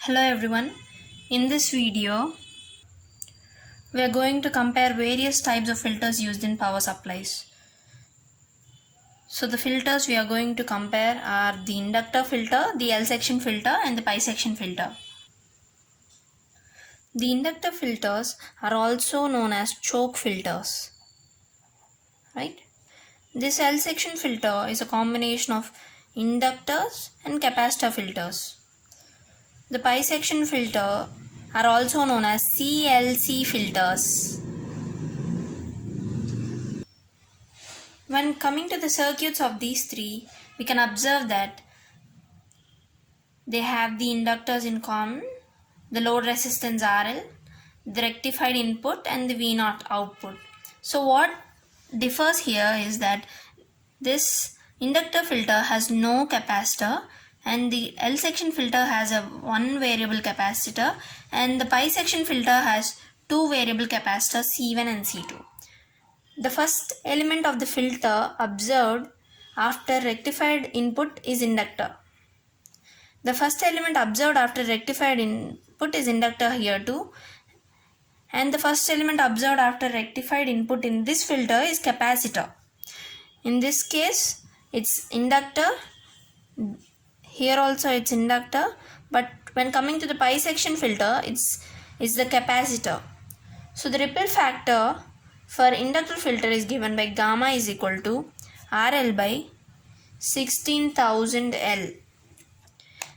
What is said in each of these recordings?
Hello everyone, in this video we are going to compare various types of filters used in power supplies. So the filters we are going to compare are the inductor filter, the L section filter and the pi section filter. The inductor filters are also known as choke filters, right? This L section filter is a combination of inductors and capacitor filters. The pi section filter are also known as CLC filters. When coming to the circuits of these three, we can observe that they have the inductors in common, the load resistance RL, the rectified input and the V0 output. So what differs here is that this inductor filter has no capacitor and the L section filter has a one variable capacitor and the pi section filter has two variable capacitors C1 and C2. The first element of the filter observed after rectified input is inductor. The first element observed after rectified input is inductor here too. And the first element observed after rectified input in this filter is capacitor. In this case, it's inductor. Here also it's inductor. But when coming to the pi section filter, it's the capacitor. So the ripple factor for inductor filter is given by gamma is equal to RL by 16,000 L.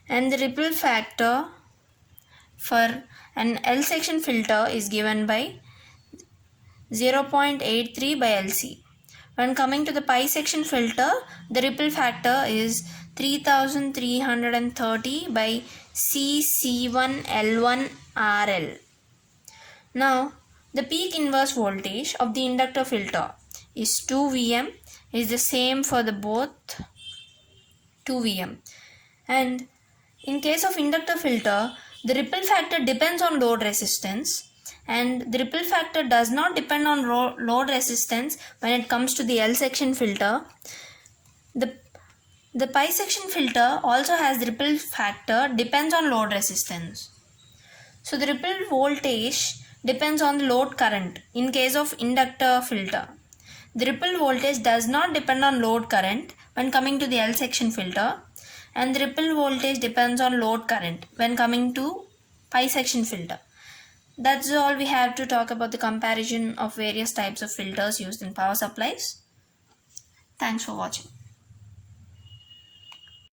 And the ripple factor for an L section filter is given by 0.83 by LC. When coming to the pi section filter, the ripple factor is 3330 by CC1L1 RL. Now, the peak inverse voltage of the inductor filter is 2 Vm, is the same for the both 2 Vm. And in case of inductor filter, the ripple factor depends on load resistance and the ripple factor does not depend on load resistance when it comes to the L section filter. The pi section filter also has the ripple factor depends on load resistance. So the ripple voltage depends on the load current in case of inductor filter. The ripple voltage does not depend on load current when coming to the L section filter, and the ripple voltage depends on load current when coming to pi section filter. That's all we have to talk about the comparison of various types of filters used in power supplies. Thanks for watching.